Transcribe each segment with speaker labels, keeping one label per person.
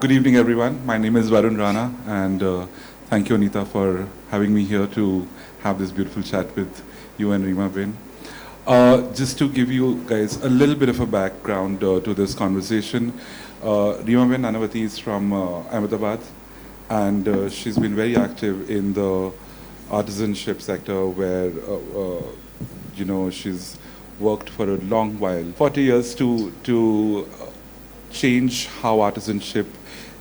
Speaker 1: Good evening, everyone. My name is Varun Rana, and thank you, Anita, for having me here to have this beautiful chat with you and Rima Ben. Just to give you guys a little bit of a background to this conversation, Rima Ben Nanavati is from Ahmedabad, and she's been very active in the artisanship sector where, she's worked for a long while, 40 years to change how artisanship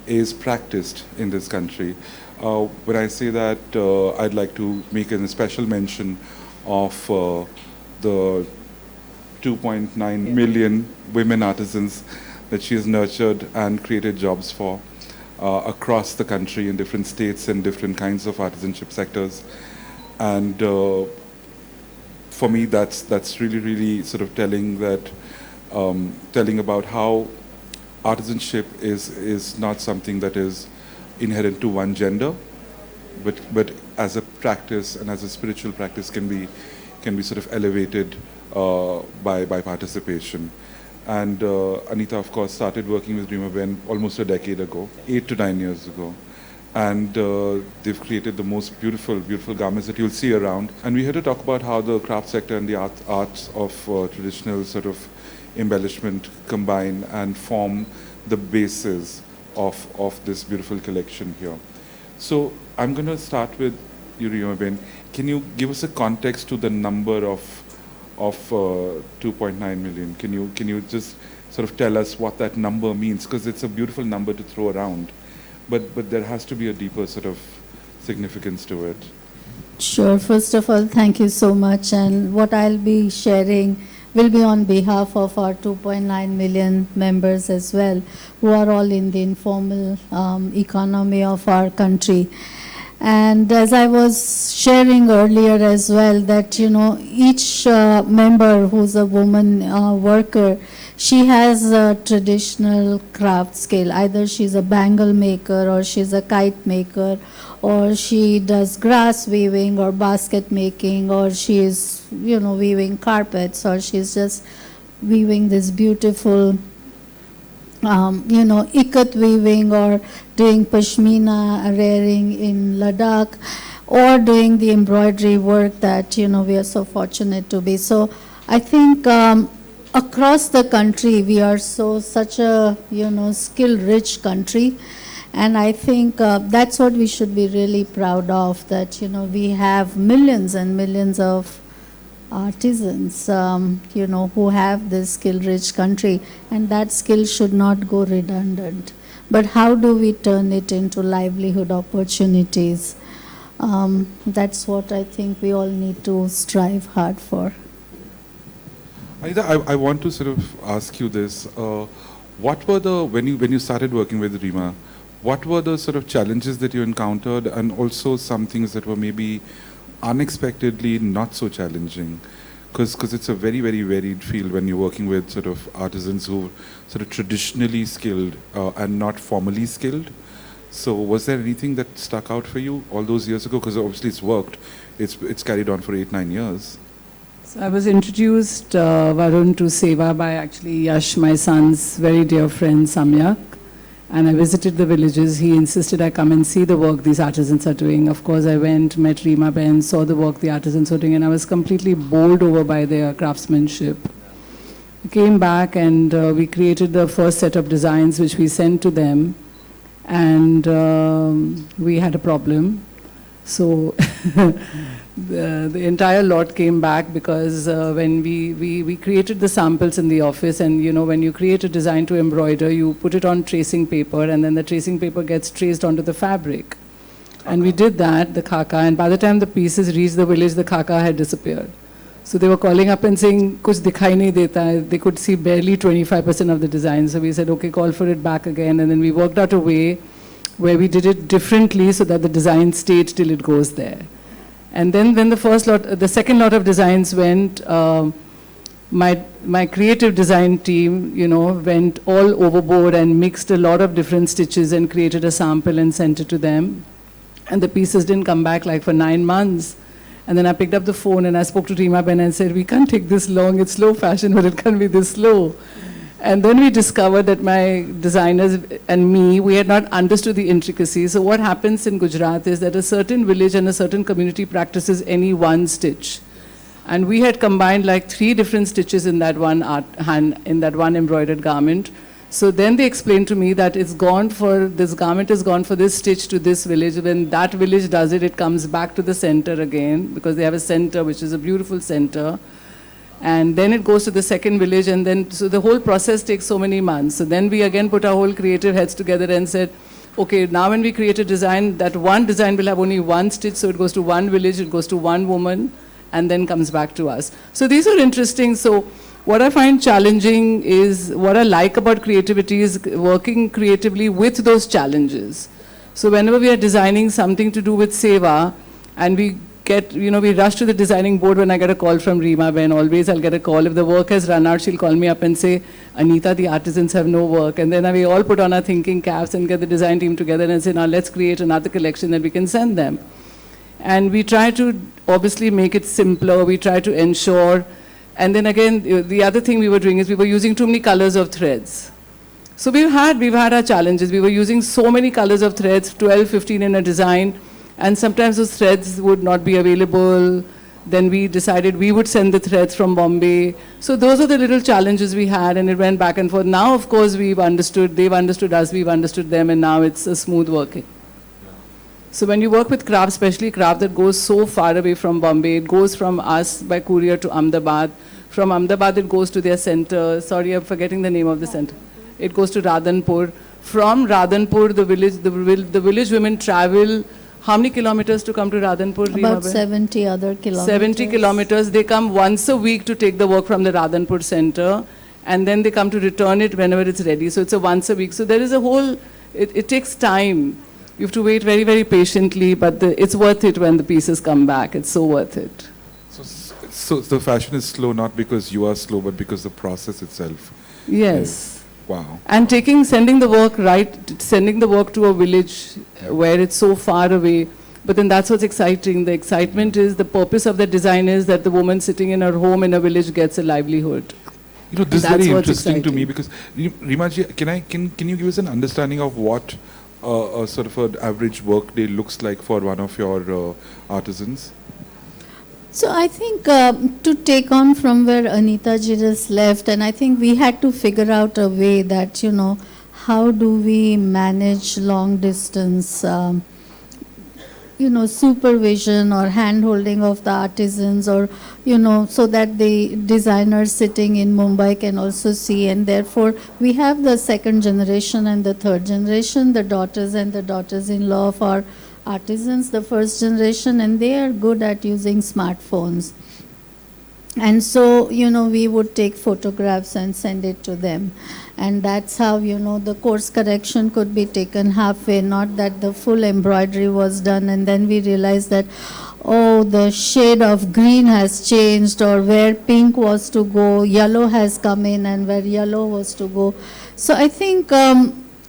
Speaker 1: is practiced in this country. When I say that, I'd like to make a special mention of the 2.9 million women artisans that she has nurtured and created jobs for across the country in different states and different kinds of artisanship sectors. And for me, that's really sort of telling about how artisanship is not something that is inherent to one gender, but as a practice and as a spiritual practice can be sort of elevated by participation. And Anita, of course, started working with Rima Ben almost a decade ago, 8 to 9 years ago. And they've created the most beautiful garments that you'll see around. And we're here to talk about how the craft sector and the arts of traditional sort of embellishment combine and form the basis of this beautiful collection here. So I'm going to start with you, Rima Ben. Can you give us a context to the number of 2.9 million? Can you just sort of tell us what that number means? Because it's a beautiful number to throw around, but there has to be a deeper sort of significance to it.
Speaker 2: Sure. First of all, thank you so much. And what I'll be sharing will be on behalf of our 2.9 million members as well, who are all in the informal economy of our country. And as I was sharing earlier as well, that, each member who's a woman worker, she has a traditional craft skill. Either she's a bangle maker, or she's a kite maker, or she does grass weaving or basket making, or she is, weaving carpets, or she's just weaving this beautiful ikat weaving, or doing pashmina rearing in Ladakh, or doing the embroidery work that, we are so fortunate to be. So I think across the country, we are such a, skill-rich country. And I think that's what we should be really proud of, that, we have millions and millions of artisans, who have this skill-rich country, and that skill should not go redundant. But how do we turn it into livelihood opportunities? That's what I think we all need to strive hard for.
Speaker 1: Anita, I want to sort of ask you this. What were when you started working with Rima, what were the sort of challenges that you encountered, and also some things that were maybe unexpectedly not so challenging? Because it's a very, very varied field when you're working with sort of artisans who are sort of traditionally skilled and not formally skilled. So was there anything that stuck out for you all those years ago? Because obviously it's worked. It's carried on for 8-9 years.
Speaker 3: So I was introduced, Varun, to Seva by actually Yash, my son's very dear friend, Samyak. And I visited the villages. He insisted I come and see the work these artisans are doing. Of course, I went, met Rima Ben, saw the work the artisans were doing, and I was completely bowled over by their craftsmanship. I came back and we created the first set of designs which we sent to them, and we had a problem. So the entire lot came back because when we created the samples in the office, and when you create a design to embroider, you put it on tracing paper, and then the tracing paper gets traced onto the fabric. And we did that, the khaka, and by the time the pieces reached the village, the khaka had disappeared. So they were calling up and saying, kuch dikhai nahi deta hai. They could see barely 25% of the design. So we said, okay, call for it back again, and then we worked out a way where we did it differently so that the design stayed till it goes there. And then when the second lot of designs went, my creative design team, went all overboard and mixed a lot of different stitches and created a sample and sent it to them. And the pieces didn't come back like for 9 months. And then I picked up the phone and I spoke to Rima Ben and said, we can't take this long, it's slow fashion, but it can't be this slow. And then we discovered that my designers and me, we had not understood the intricacies. So what happens in Gujarat is that a certain village and a certain community practices any one stitch. And we had combined like 3 different stitches in that one in that one embroidered garment. So then they explained to me that this garment is gone for this stitch to this village. When that village does it, it comes back to the center again, because they have a center, which is a beautiful center. And then it goes to the second village, and then, so the whole process takes so many months. So then we again put our whole creative heads together and said, okay, now when we create a design, that one design will have only one stitch, so it goes to one village, it goes to one woman, and then comes back to us. So these are interesting. So what I find challenging is, what I like about creativity is working creatively with those challenges. So whenever we are designing something to do with Seva, and we rush to the designing board when I get a call from Reema Ben. Always I'll get a call. If the work has run out, she'll call me up and say, Anita, the artisans have no work. And then we all put on our thinking caps and get the design team together and say, now let's create another collection that we can send them. And we try to obviously make it simpler. We try to ensure. And then again, the other thing we were doing is we were using too many colors of threads. So we've had our challenges. We were using so many colors of threads, 12, 15 in a design. And sometimes those threads would not be available. Then we decided we would send the threads from Bombay. So those are the little challenges we had, and it went back and forth. Now, of course, they've understood us, we've understood them, and now it's a smooth working. So when you work with craft, especially craft that goes so far away from Bombay, it goes from us by courier to Ahmedabad. From Ahmedabad, it goes to their center. Sorry, I'm forgetting the name of the center. It goes to Radhanpur. From Radhanpur, the village women travel how many kilometers to come to Radhanpur?
Speaker 2: About 70 other kilometers.
Speaker 3: 70 kilometers. They come once a week to take the work from the Radhanpur center, and then they come to return it whenever it's ready. So it's a once a week. So there is a whole, it takes time. You have to wait very, very patiently, but it's worth it when the pieces come back. It's so worth it.
Speaker 1: So the fashion is slow not because you are slow, but because the process itself.
Speaker 3: Yes.
Speaker 1: Wow.
Speaker 3: And sending the work to a village where it's so far away. But then that's what's exciting. The excitement is, the purpose of the design is that the woman sitting in her home in a village gets a livelihood.
Speaker 1: This is very interesting to me, because Reema ji, can you give us an understanding of what a sort of an average work day looks like for one of your artisans?
Speaker 2: So I think to take on from where Anita ji just left, and I think we had to figure out a way that, how do we manage long distance, supervision or hand-holding of the artisans, or, so that the designers sitting in Mumbai can also see. And therefore, we have the second generation and the third generation, the daughters and the daughters-in-law of our artisans, the first generation, and they are good at using smartphones. And so, we would take photographs and send it to them. And that's how, the course correction could be taken halfway, not that the full embroidery was done. And then we realized that, oh, the shade of green has changed, or where pink was to go, yellow has come in, and where yellow was to go. So I think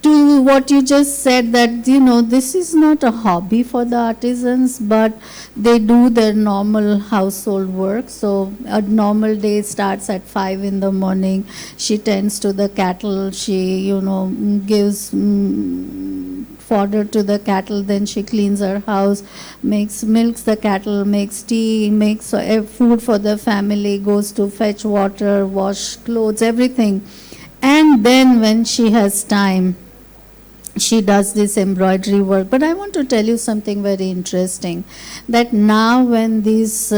Speaker 2: to what you just said, that, this is not a hobby for the artisans, but they do their normal household work. So a normal day starts at 5 in the morning. She tends to the cattle. She, gives fodder to the cattle. Then she cleans her house, milks the cattle, makes tea, makes food for the family, goes to fetch water, wash clothes, everything. And then when she has time, she does this embroidery work. But I want to tell you something very interesting, that now when this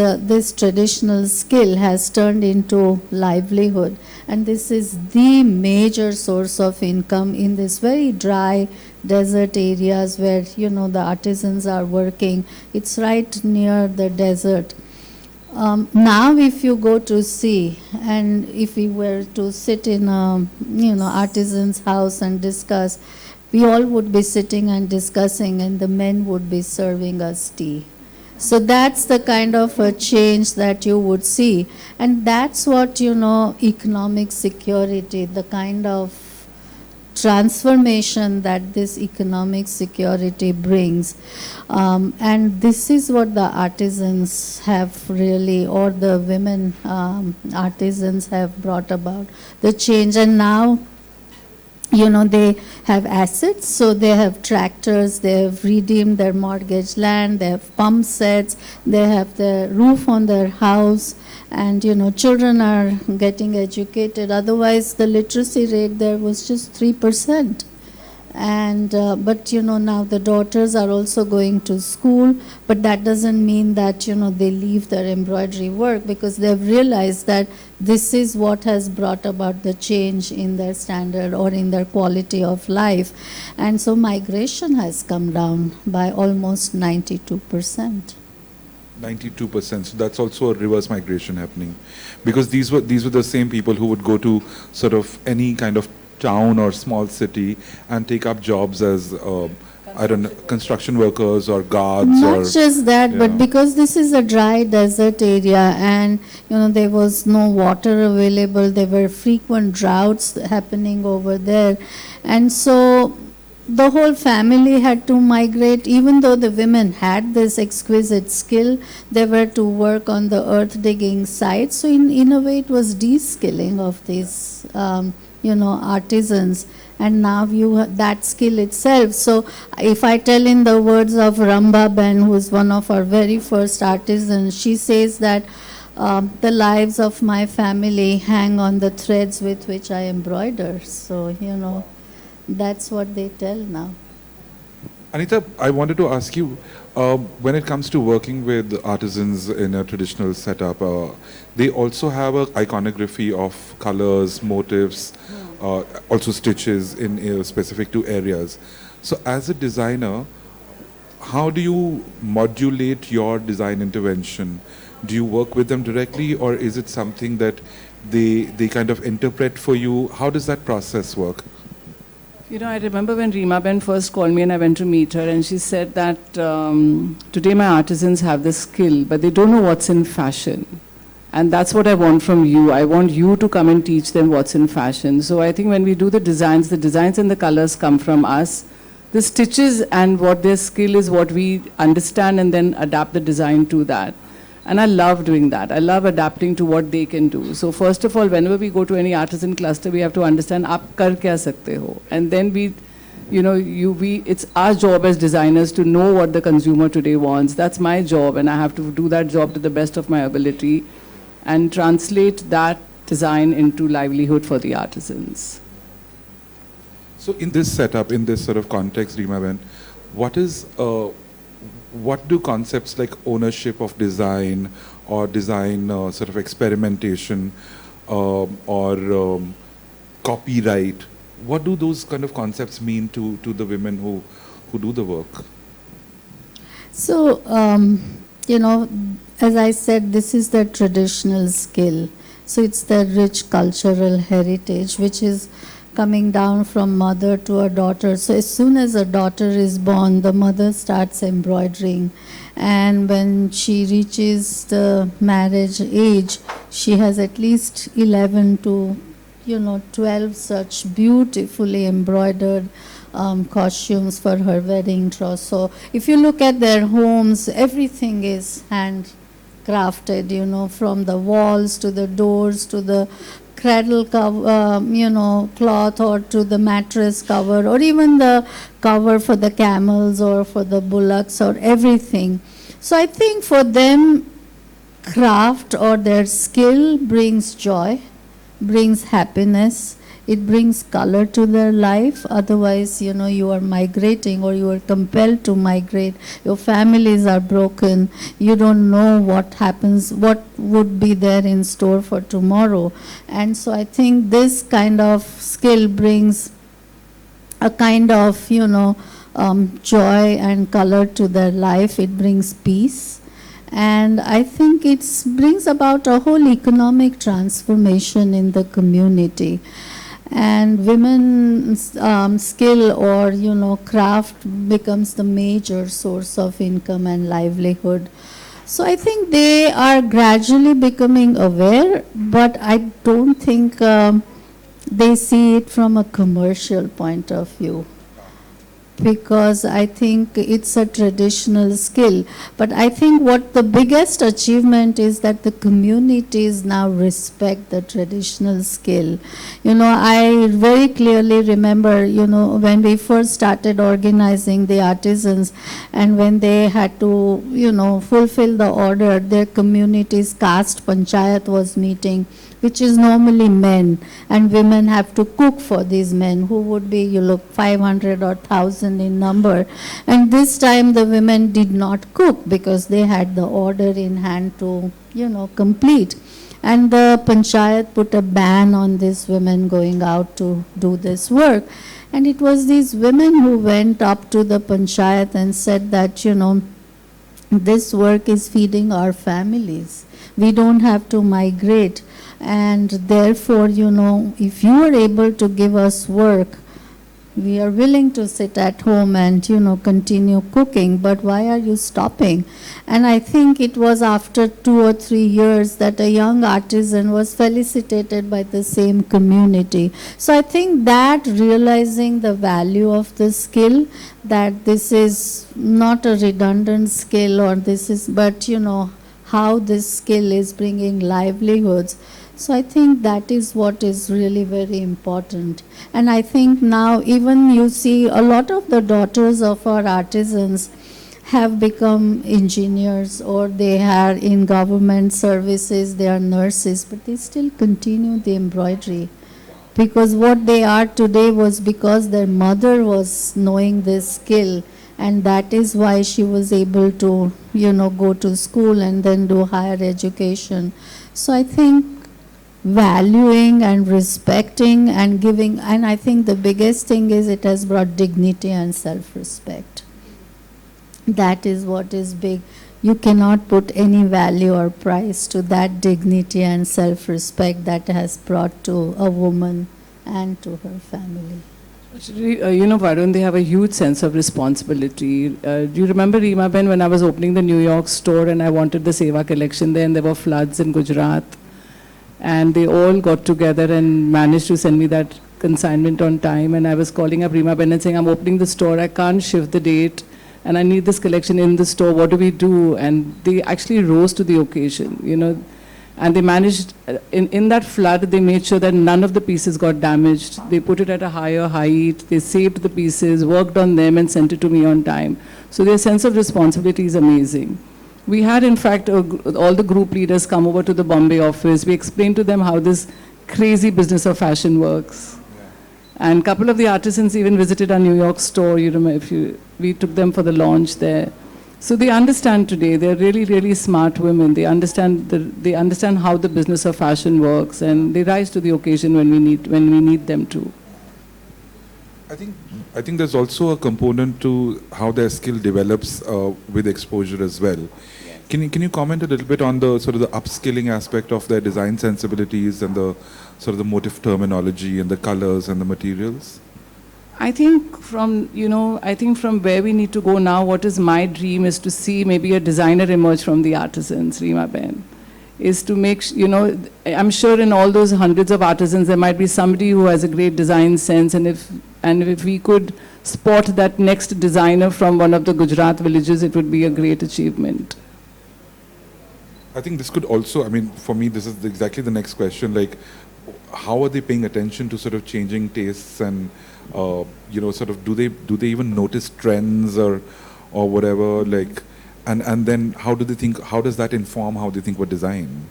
Speaker 2: traditional skill has turned into livelihood, and this is the major source of income in this very dry desert areas where, the artisans are working. It's right near the desert. Now if you go to see, and if we were to sit in a, artisan's house and discuss, we all would be sitting and discussing, and the men would be serving us tea. So that's the kind of a change that you would see. And that's what, economic security, the kind of transformation that this economic security brings. And this is what the artisans have really, or the women artisans have brought about the change. And now, you know, they have assets, so they have tractors, they have redeemed their mortgage land, they have pump sets, they have the roof on their house, and, you know, children are getting educated. Otherwise, the literacy rate there was just 3%. And but, you know, now the daughters are also going to school, but that doesn't mean that, you know, they leave their embroidery work, because they've realized that this is what has brought about the change in their standard or in their quality of life. And so migration has come down by almost 92%.
Speaker 1: 92%. So that's also a reverse migration happening, because these were the same people who would go to sort of any kind of town or small city and take up jobs as I don't know, construction workers or guards.
Speaker 2: Not
Speaker 1: or
Speaker 2: just that,
Speaker 1: you
Speaker 2: but
Speaker 1: know.
Speaker 2: because this is a dry desert area, and, you know, there was no water available, there were frequent droughts happening over there, and so the whole family had to migrate. Even though the women had this exquisite skill, they were to work on the earth digging sites. So in a way, it was de-skilling of these you know, artisans, and now you have that skill itself. So if I tell in the words of Ramba Ben, who is one of our very first artisans, she says that the lives of my family hang on the threads with which I embroider. So, you know, that's what they tell now.
Speaker 1: Anita, I wanted to ask you, when it comes to working with artisans in a traditional setup, they also have a iconography of colors, motifs, also stitches in specific to areas. So as a designer, how do you modulate your design intervention? Do you work with them directly, or is it something that they kind of interpret for you? How does that process work?
Speaker 3: You know, I remember when Reema Ben first called me and I went to meet her, and she said that today my artisans have this skill, but they don't know what's in fashion. And that's what I want from you. I want you to come and teach them what's in fashion. So I think when we do the designs and the colors come from us. The stitches and what their skill is what we understand, and then adapt the design to that. And I love doing that. I love adapting to what they can do. So first of all, whenever we go to any artisan cluster, we have to understand, aap kar kya sakte ho? And then it's our job as designers to know what the consumer today wants. That's my job, and I have to do that job to the best of my ability and translate that design into livelihood for the artisans.
Speaker 1: So in this setup, in this sort of context, Reema Ben, what do concepts like ownership of design or design sort of experimentation or copyright, what do those kind of concepts mean to the women who do the work?
Speaker 2: So, you know, as I said, this is the traditional skill. So it's the rich cultural heritage which is coming down from mother to a daughter. So as soon as a daughter is born, the mother starts embroidering. And when she reaches the marriage age, she has at least 11 to 12 such beautifully embroidered costumes for her wedding dress. So if you look at their homes, everything is handcrafted, from the walls to the doors to the cradle cover, cloth, or to the mattress cover, or even the cover for the camels or for the bullocks, or everything. So I think for them, craft or their skill brings joy, brings happiness, it brings color to their life. Otherwise, you are migrating or you are compelled to migrate. Your families are broken. You don't know what happens, what would be there in store for tomorrow. And so I think this kind of skill brings a kind of, joy and color to their life. It brings peace. And I think it brings about a whole economic transformation in the community. And women's skill or, craft becomes the major source of income and livelihood. So I think they are gradually becoming aware, but I don't think they see it from a commercial point of view, because I think it's a traditional skill. But I think what the biggest achievement is that the communities now respect the traditional skill. You know, I very clearly remember, you know, when we first started organizing the artisans, and when they had to, you know, fulfill the order, their community's caste panchayat was meeting, which is normally men, and women have to cook for these men who would be, you look, 500 or 1,000 in number. And this time the women did not cook because they had the order in hand to, you know, complete. And the panchayat put a ban on these women going out to do this work. And it was these women who went up to the panchayat and said that, you know, this work is feeding our families. We don't have to migrate. And therefore, you know, if you are able to give us work, we are willing to sit at home and, you know, continue cooking, but why are you stopping? And I think it was after 2 or 3 years that a young artisan was felicitated by the same community. So I think that realizing the value of the skill, that this is not a redundant skill, or this is, but, you know, how this skill is bringing livelihoods. So I think that is what is really very important. And I think now even you see a lot of the daughters of our artisans have become engineers, or they are in government services, they are nurses, but they still continue the embroidery. Because what they are today was because their mother was knowing this skill, and that is why she was able to, you know, go to school and then do higher education. So I think valuing and respecting and giving, and I think the biggest thing is it has brought dignity and self-respect. That is what is big. You cannot put any value or price to that dignity and self-respect that has brought to a woman and to her family.
Speaker 3: Actually, you know, Varun, they have a huge sense of responsibility. Do you remember, Reema Ben, when I was opening the New York store and I wanted the Seva collection there, and there were floods in Gujarat, and they all got together and managed to send me that consignment on time, and I was calling up Reema Ben and saying, I'm opening the store, I can't shift the date, and I need this collection in the store, what do we do? And they actually rose to the occasion, you know. And they managed, in that flood, they made sure that none of the pieces got damaged. They put it at a higher height, they saved the pieces, worked on them and sent it to me on time. So their sense of responsibility is amazing. We had, in fact, all the group leaders come over to the Bombay office. We explained to them how this crazy business of fashion works. And a couple of the artisans even visited our New York store, you remember, we took them for the launch there. So they understand today, they're really, really smart women. They understand how the business of fashion works, and they rise to the occasion when we need them to.
Speaker 1: I think there's also a component to how their skill develops with exposure as well. Can you comment a little bit on the sort of the upskilling aspect of their design sensibilities and the sort of the motif terminology and the colors and the materials?
Speaker 3: I think from where we need to go now, what is my dream is to see maybe a designer emerge from the artisans, Reema Ben. Is to make, I'm sure in all those hundreds of artisans, there might be somebody who has a great design sense, and if we could spot that next designer from one of the Gujarat villages, it would be a great achievement.
Speaker 1: I think this could also, I mean, for me, this is exactly the next question, like, how are they paying attention to sort of changing tastes and, sort of, do they even notice trends or whatever, like, and then how does that inform how they think about design?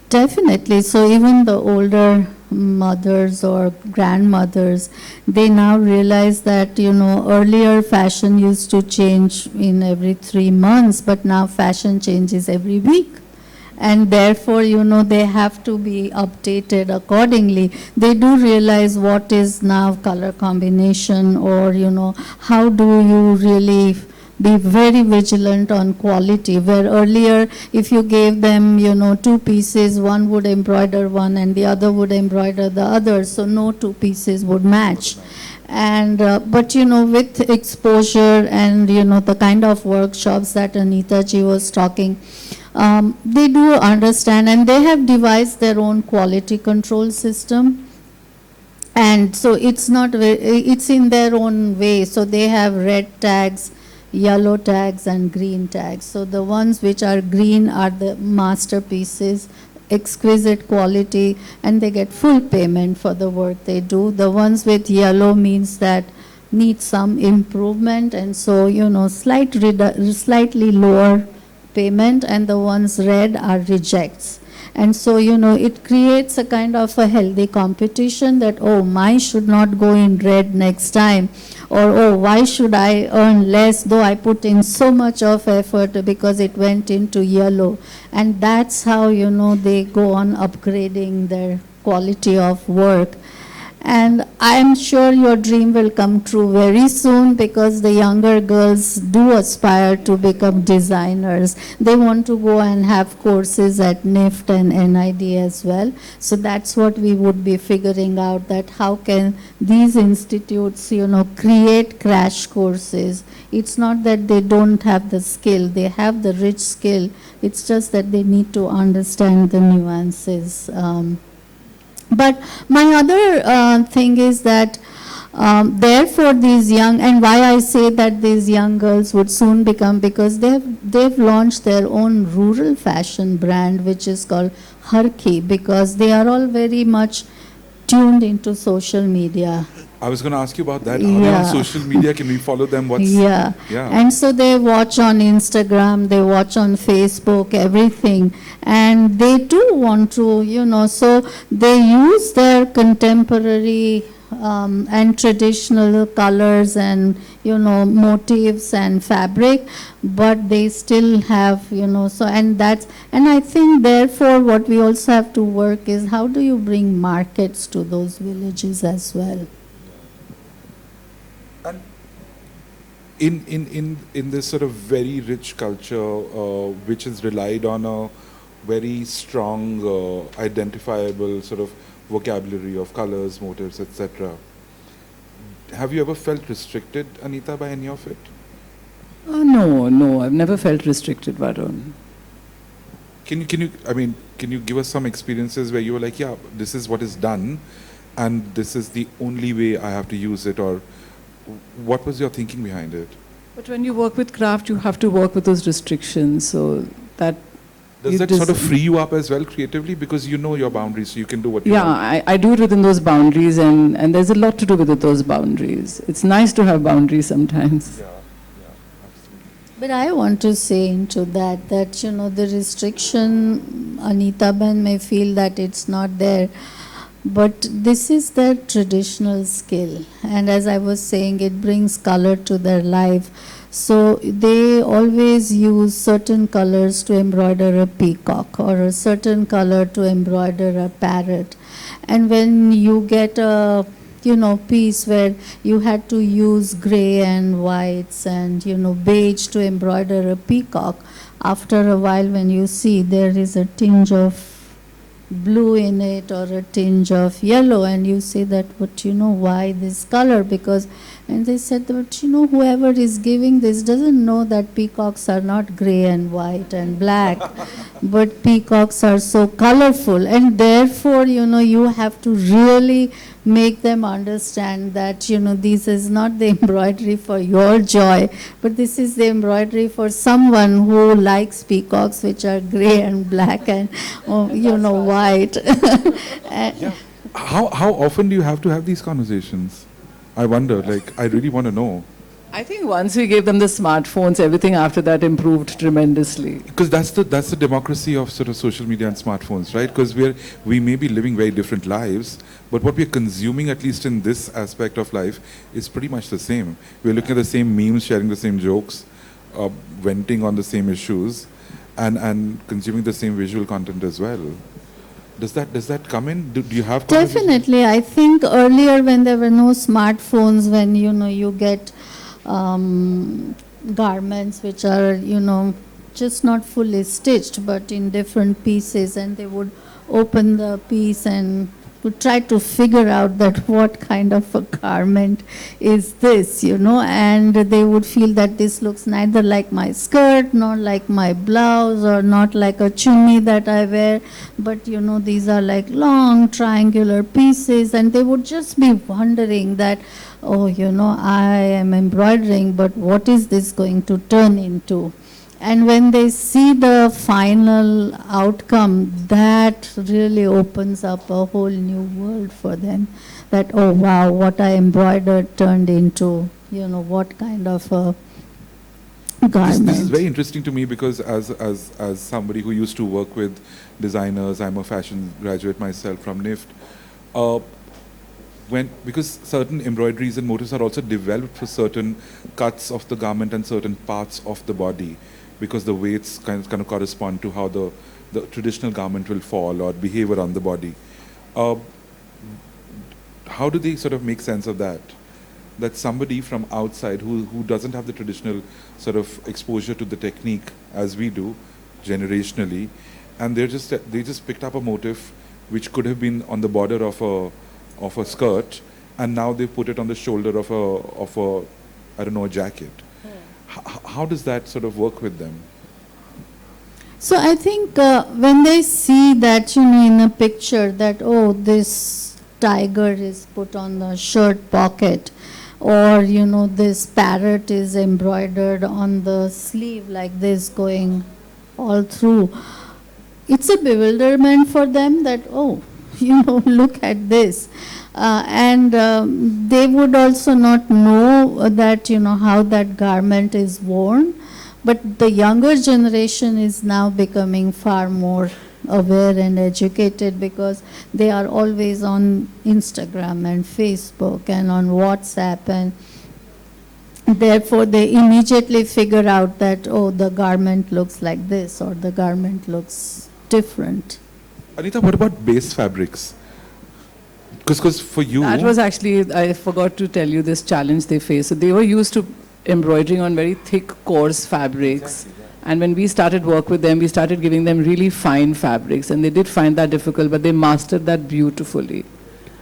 Speaker 2: Definitely. So even the older mothers or grandmothers, they now realize that, earlier fashion used to change in every 3 months, but now fashion changes every week. And therefore, they have to be updated accordingly. They do realize what is now color combination, or, how do you really be very vigilant on quality, where earlier if you gave them, 2 pieces, one would embroider one and the other would embroider the other, so no 2 pieces would match. And but with exposure and the kind of workshops that Anita ji was talking, they do understand, and they have devised their own quality control system. And so it's not it's in their own way. So they have red tags, yellow tags, and green tags. So the ones which are green are the masterpieces, exquisite quality, and they get full payment for the work they do. The ones with yellow means that need some improvement, and so slightly lower payment, and the ones red are rejects. And so, it creates a kind of a healthy competition that, oh, mine should not go in red next time. Or, oh, why should I earn less though I put in so much of effort because it went into yellow. And that's how, they go on upgrading their quality of work. And I am sure your dream will come true very soon because the younger girls do aspire to become designers. They want to go and have courses at NIFT and NID as well. So that's what we would be figuring out, that how can these institutes, create crash courses. It's not that they don't have the skill. They have the rich skill. It's just that they need to understand the nuances. But my other thing is that therefore these young, and why I say that these young girls would soon become, because they've launched their own rural fashion brand, which is called Harki, because they are all very much tuned into social media.
Speaker 1: I was going to ask you about that. Are they on social media? Can we follow them?
Speaker 2: Yeah. And so they watch on Instagram, they watch on Facebook, everything. And they too want to, so they use their contemporary and traditional colors and, motifs and fabric, but they still have, so, and I think therefore what we also have to work is how do you bring markets to those villages as well.
Speaker 1: And in this sort of very rich culture, which has relied on a very strong, identifiable sort of vocabulary of colors, motifs, etc., have you ever felt restricted, Anita, by any of it?
Speaker 3: No, I've never felt restricted, Varun.
Speaker 1: Can you give us some experiences where you were like, yeah, this is what is done, and this is the only way I have to use it, or what was your thinking behind it?
Speaker 3: But when you work with craft, you have to work with those restrictions, so that...
Speaker 1: Does that sort of free you up as well creatively? Because you know your boundaries, so you can do what you want.
Speaker 3: Yeah, I do it within those boundaries, and there's a lot to do with those boundaries. It's nice to have boundaries sometimes.
Speaker 1: Yeah, absolutely.
Speaker 2: But I want to say into that, the restriction, Anita Ben may feel that it's not there, but this is their traditional skill. And as I was saying, it brings color to their life. So they always use certain colors to embroider a peacock or a certain color to embroider a parrot. And when you get a piece where you had to use gray and whites and beige to embroider a peacock, after a while when you see there is a tinge of blue in it or a tinge of yellow, and you say that, but why this color? Because, and they said, but whoever is giving this doesn't know that peacocks are not gray and white and black, but peacocks are so colorful, and therefore, you have to really make them understand that, this is not the embroidery for your joy, but this is the embroidery for someone who likes peacocks, which are gray and black and, white.
Speaker 1: Yeah. How often do you have to have these conversations? I wonder, I really want to know.
Speaker 3: I think once we gave them the smartphones, everything after that improved tremendously.
Speaker 1: Because that's the democracy of sort of social media and smartphones, right? Because we may be living very different lives, but what we're consuming, at least in this aspect of life, is pretty much the same. We're looking at the same memes, sharing the same jokes, venting on the same issues, and consuming the same visual content as well. Does that come in? Do you have conversations?
Speaker 2: Definitely. I think earlier when there were no smartphones, when you get garments which are just not fully stitched but in different pieces, and they would open the piece and could try to figure out that what kind of a garment is this, and they would feel that this looks neither like my skirt, nor like my blouse, or not like a chunni that I wear, but these are like long triangular pieces, and they would just be wondering that, oh, I am embroidering, but what is this going to turn into? And when they see the final outcome, that really opens up a whole new world for them. That, oh wow, what I embroidered turned into, what kind of a garment.
Speaker 1: This is very interesting to me because as somebody who used to work with designers, I'm a fashion graduate myself from NIFT. Because certain embroideries and motifs are also developed for certain cuts of the garment and certain parts of the body, because the weights kind of correspond to how the traditional garment will fall or behave around the body. How do they sort of make sense of that? That somebody from outside who doesn't have the traditional sort of exposure to the technique as we do, generationally, and they just picked up a motif which could have been on the border of a skirt, and now they put it on the shoulder of a I don't know, a jacket. How does that sort of work with them?
Speaker 2: So I think when they see that, in a picture that, oh, this tiger is put on the shirt pocket, or, this parrot is embroidered on the sleeve like this going all through, it's a bewilderment for them that, oh, look at this. And they would also not know that, how that garment is worn. But the younger generation is now becoming far more aware and educated because they are always on Instagram and Facebook and on WhatsApp, and therefore they immediately figure out that, oh, the garment looks like this or the garment looks different.
Speaker 1: Anita, what about base fabrics? Because for you...
Speaker 3: That was actually, I forgot to tell you this challenge they faced. So they were used to embroidering on very thick, coarse fabrics. Exactly, yeah. And when we started work with them, we started giving them really fine fabrics. And they did find that difficult, but they mastered that beautifully.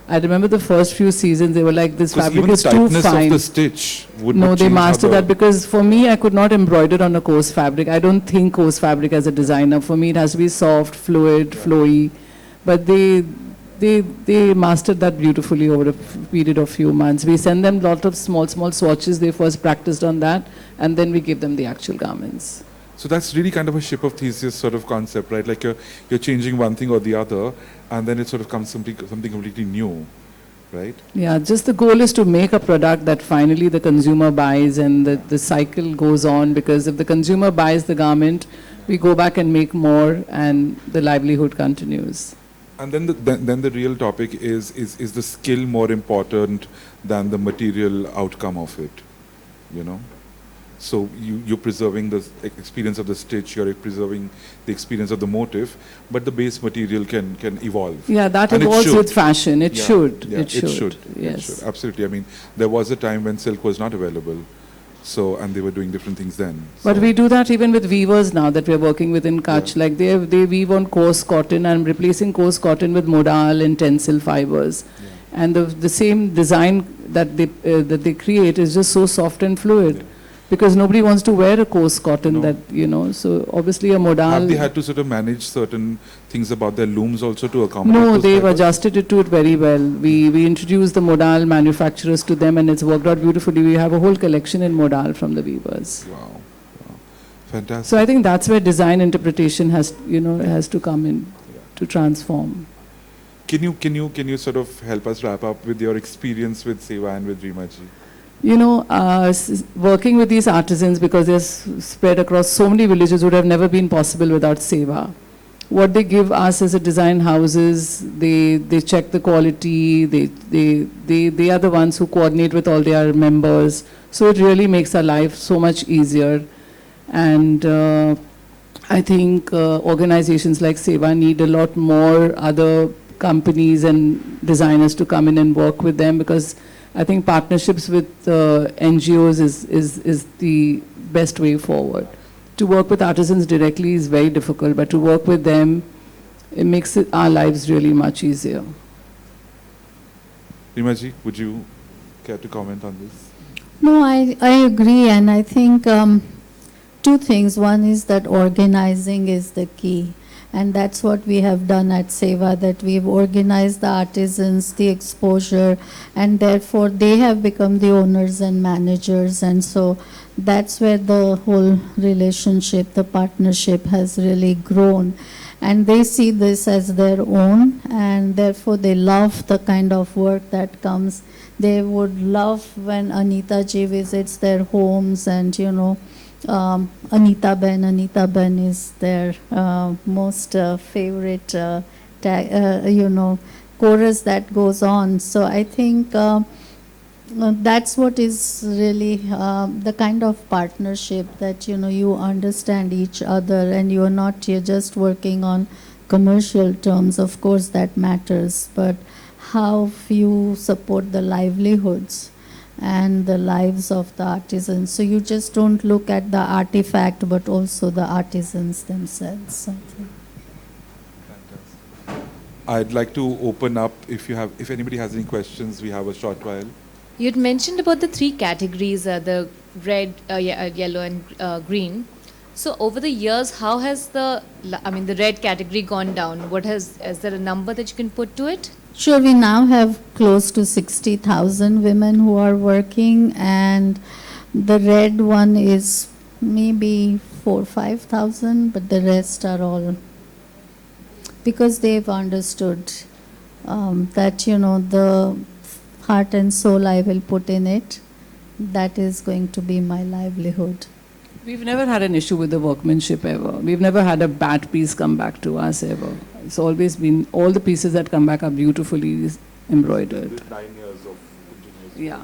Speaker 3: I remember the first few seasons, they were like, this fabric is too fine.
Speaker 1: Even the tightness of the stitch would not change.
Speaker 3: No, they mastered that because for me, I could not embroider on a coarse fabric. I don't think coarse fabric as a designer. For me, it has to be soft, fluid, flowy. But they mastered that beautifully over a period of few months. We send them a lot of small swatches. They first practiced on that, and then we give them the actual garments.
Speaker 1: So that's really kind of a ship of Theseus sort of concept, right? Like you're changing one thing or the other, and then it sort of comes something completely new, right?
Speaker 3: Yeah, just the goal is to make a product that finally the consumer buys, and the cycle goes on, because if the consumer buys the garment, we go back and make more, and the livelihood continues.
Speaker 1: And then the real topic is the skill more important than the material outcome of it, So you're preserving the experience of the stitch, you're preserving the experience of the motif, but the base material can evolve.
Speaker 3: Yeah, that evolves with fashion. It should.
Speaker 1: Yeah,
Speaker 3: it should.
Speaker 1: Yes. It should. Absolutely. I mean, there was a time when silk was not available. So, and they were doing different things then.
Speaker 3: But we do that even with weavers now that we're working with in Kutch. Yeah. Like they weave on coarse cotton, and replacing coarse cotton with modal and tencel fibers. Yeah. And the same design that they create is just so soft and fluid. Yeah. Because nobody wants to wear a coarse cotton so obviously a modal...
Speaker 1: Have they had to sort of manage certain things about their looms also to accommodate?
Speaker 3: No, they've adjusted it to it very well. We introduced the modal manufacturers to them, and it's worked out beautifully. We have a whole collection in modal from the weavers.
Speaker 1: Wow. Fantastic.
Speaker 3: So I think that's where design interpretation has to come in to transform.
Speaker 1: Can you sort of help us wrap up with your experience with Seva and with Reema-ji?
Speaker 3: Working with these artisans, because they're spread across so many villages, would have never been possible without Seva. What they give us as a design houses, they check the quality, they are the ones who coordinate with all their members. So it really makes our life so much easier. And I think organizations like Seva need a lot more other companies and designers to come in and work with them, because I think partnerships with NGOs is the best way forward. To work with artisans directly is very difficult, but to work with them, it makes our lives really much easier.
Speaker 1: Rima ji, would you care to comment on this?
Speaker 2: No, I agree, and I think two things. One is that organizing is the key, and that's what we have done at Seva, that we've organized the artisans, the exposure, and therefore they have become the owners and managers, and so that's where the whole relationship, the partnership has really grown. And they see this as their own, and therefore they love the kind of work that comes. They would love when Anita ji visits their homes, and Anita Ben is their most favorite chorus that goes on. So I think that's what is really the kind of partnership that you understand each other, and you're not you're just working on commercial terms. Of course that matters, but how you support the livelihoods and the lives of the artisans. So you just don't look at the artifact, but also the artisans themselves. I think.
Speaker 1: Fantastic. I'd like to open up, if anybody has any questions, we have a short while.
Speaker 4: You'd mentioned about the three categories, the red, yellow and green. So over the years, how has the red category gone down? Is there a number that you can put to it?
Speaker 2: Sure, we now have close to 60,000 women who are working, and the red one is maybe 4,000 or 5,000, but the rest are all, because they've understood that the heart and soul I will put in it, that is going to be my livelihood.
Speaker 3: We've never had an issue with the workmanship ever. We've never had a bad piece come back to us ever. It's always been, all the pieces that come back are beautifully embroidered.
Speaker 1: 9 years of engineers.
Speaker 3: Yeah.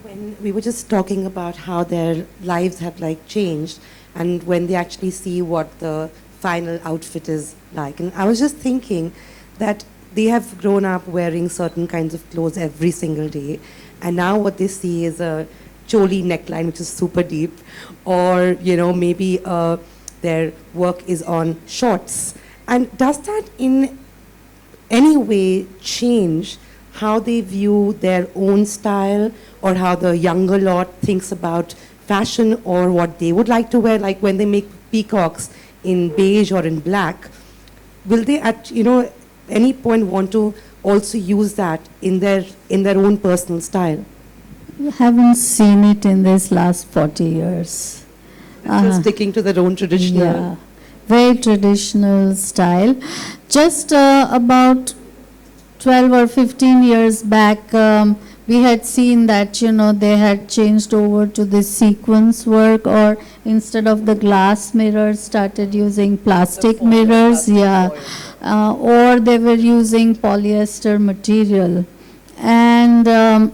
Speaker 5: When we were just talking about how their lives have changed, and when they actually see what the final outfit is like. And I was just thinking that they have grown up wearing certain kinds of clothes every single day, and now what they see is a choli neckline, which is super deep, or maybe their work is on shorts. And does that in any way change how they view their own style, or how the younger lot thinks about fashion, or what they would like to wear? Like when they make peacocks in beige or in black, will they at any point want to also use that in their own personal style?
Speaker 2: I haven't seen it in this last 40 years.
Speaker 5: Just sticking to their own traditional.
Speaker 2: Yeah, very traditional style. Just about 12 or 15 years back, we had seen that, they had changed over to the sequence work, or instead of the glass mirrors, started using plastic mirrors, or they were using polyester material. And,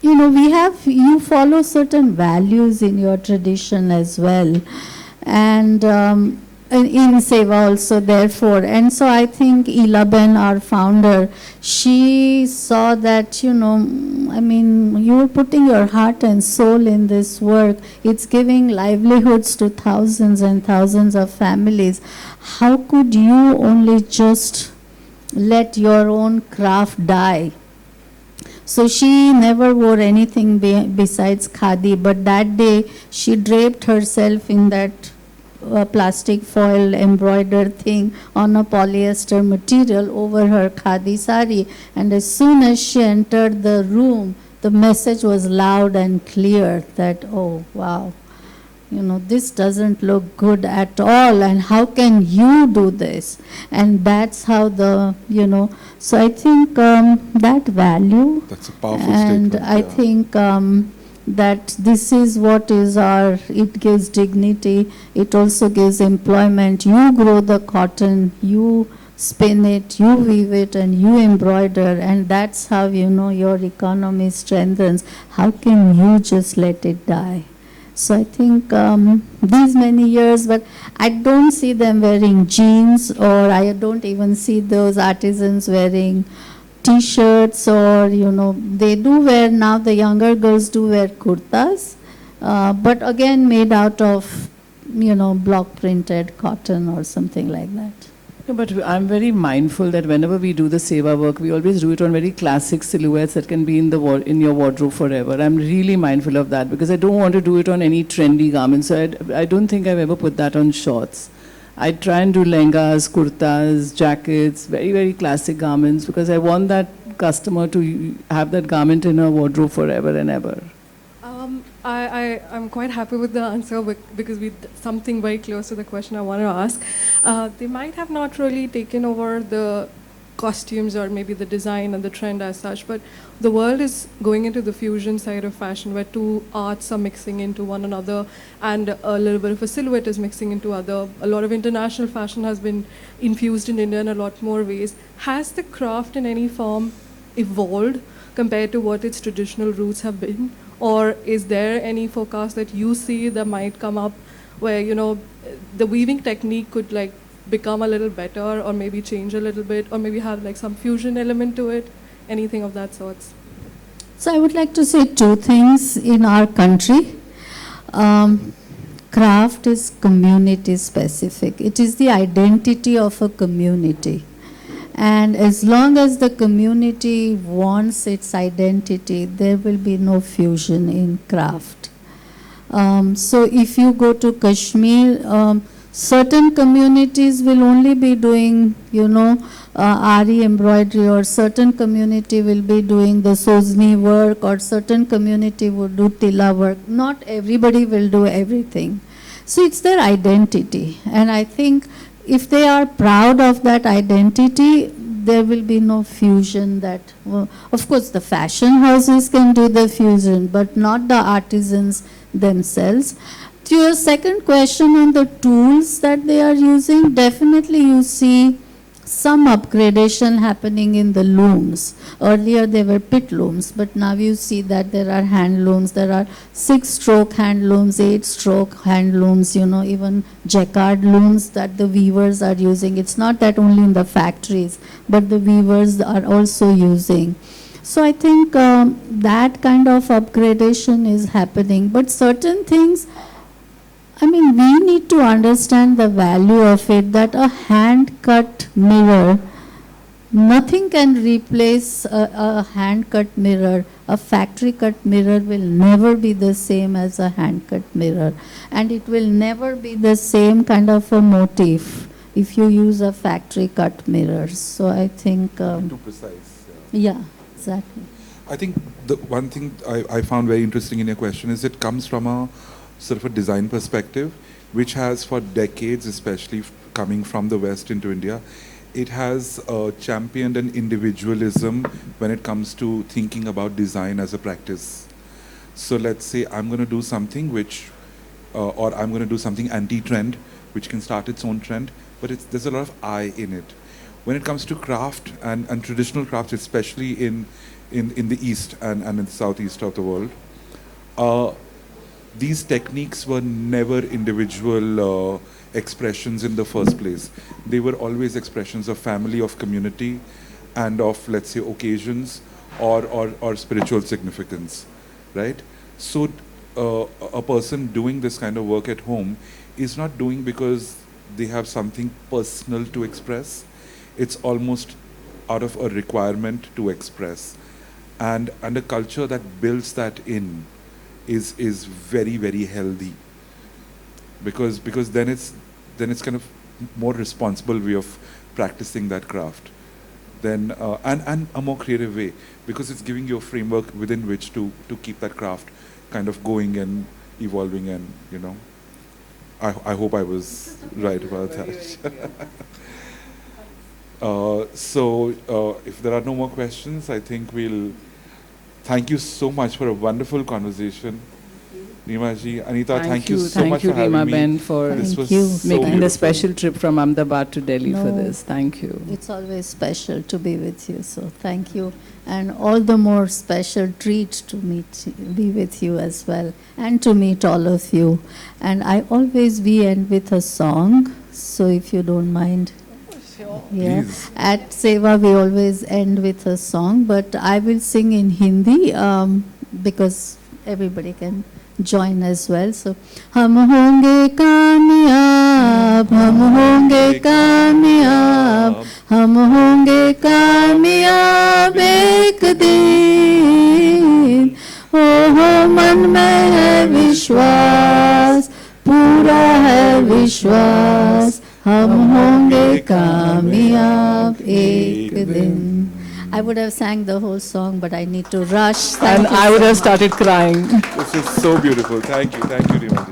Speaker 2: you follow certain values in your tradition as well. And in Seva also, therefore. And so I think Ilaben, our founder, she saw that, you're putting your heart and soul in this work. It's giving livelihoods to thousands and thousands of families. How could you only just let your own craft die? So she never wore anything besides khadi, but that day she draped herself in that plastic foil embroidered thing on a polyester material over her khadi sari. And as soon as she entered the room, the message was loud and clear that, oh, wow, this doesn't look good at all, and how can you do this? And that's how so I think that value.
Speaker 1: That's a powerful
Speaker 2: and
Speaker 1: statement.
Speaker 2: I think that this is what is it gives dignity, it also gives employment. You grow the cotton, you spin it, you weave it, and you embroider, and that's how your economy strengthens. How can you just let it die? So I think these many years, but I don't see them wearing jeans, or I don't even see those artisans wearing T-shirts, or they do wear, now the younger girls do wear kurtas, but again made out of block printed cotton or something like that.
Speaker 3: No, but I'm very mindful that whenever we do the seva work, we always do it on very classic silhouettes that can be in the in your wardrobe forever. I'm really mindful of that because I don't want to do it on any trendy garments. So I don't think I've ever put that on shorts. I try and do lehengas, kurtas, jackets, very, very classic garments because I want that customer to have that garment in her wardrobe forever and ever.
Speaker 6: I'm quite happy with the answer because we something very close to the question I want to ask. They might have not really taken over the costumes or maybe the design and the trend as such, but the world is going into the fusion side of fashion where two arts are mixing into one another and a little bit of a silhouette is mixing into other. A lot of international fashion has been infused in India in a lot more ways. Has the craft in any form evolved compared to what its traditional roots have been? Or is there any forecast that you see that might come up where, you know, the weaving technique could like become a little better or maybe change a little bit or maybe have like some fusion element to it? Anything of that sorts?
Speaker 2: So I would like to say two things in our country. Craft is community specific. It is the identity of a community. And as long as the community wants its identity, there will be no fusion in craft. So if you go to Kashmir, certain communities will only be doing, you know, Ari embroidery, or certain community will be doing the Sozni work, or certain community would do Tilla work. Not everybody will do everything. So it's their identity. And I think if they are proud of that identity, there will be no fusion that, well, of course the fashion houses can do the fusion, but not the artisans themselves. To your second question on the tools that they are using, definitely you see some upgradation happening in the looms. Earlier they were pit looms, but now you see that there are hand looms. There are 6-stroke hand looms, 8-stroke hand looms, you know, even jacquard looms that the weavers are using. It's not that only in the factories, but the weavers are also using. So I think that kind of upgradation is happening. But certain things, I mean, we need to understand the value of it, that a hand-cut mirror, nothing can replace a hand-cut mirror. A factory-cut mirror will never be the same as a hand-cut mirror. And it will never be the same kind of a motif if you use a factory-cut mirror. So I think...
Speaker 1: Too precise.
Speaker 2: Yeah, exactly.
Speaker 1: I think the one thing I found very interesting in your question is it comes from a sort of a design perspective, which has for decades, especially coming from the West into India, it has championed an individualism when it comes to thinking about design as a practice. So let's say I'm going to do something which, or I'm going to do something anti-trend, which can start its own trend, but there's a lot of I in it. When it comes to craft and traditional crafts, especially in the East and in the Southeast of the world, these techniques were never individual expressions in the first place. They were always expressions of family, of community, and of, let's say, occasions or spiritual significance, right? So a person doing this kind of work at home is not doing because they have something personal to express. It's almost out of a requirement to express. And a culture that builds that in is very, very healthy, because then it's kind of more responsible way of practicing that craft, then and a more creative way, because it's giving you a framework within which to keep that craft kind of going and evolving, and you know, I hope I was right about that. So if there are no more questions, I think we'll thank you so much for a wonderful conversation. Nima ji, Anita, thank you so much for having me.
Speaker 3: Ben, for
Speaker 1: This
Speaker 2: Thank
Speaker 1: was
Speaker 2: you.
Speaker 1: so
Speaker 3: making
Speaker 1: beautiful.
Speaker 3: the special trip from Ahmedabad to Delhi for
Speaker 2: No.
Speaker 3: this. Thank you.
Speaker 2: It's always special to be with you, so thank you. And all the more special treat to be with you as well, and to meet all of you. And we end with a song, so if you don't mind. Yeah.
Speaker 1: Please.
Speaker 2: At Seva, we always end with a song, but I will sing in Hindi because everybody can join as well. So, हम होंगे कामयाब कामयाब, हम होंगे कामयाब, हम होंगे कामयाब एक दिन। ओ हो मन में है विश्वास, पूरा है विश्वास, हम होंगे कामयाब एक दिन। I would have sang the whole song, but I need to rush. Thank
Speaker 3: And
Speaker 2: you
Speaker 3: I would
Speaker 2: so
Speaker 3: have
Speaker 2: much.
Speaker 3: started crying.
Speaker 1: This is so beautiful. Thank you, Rima.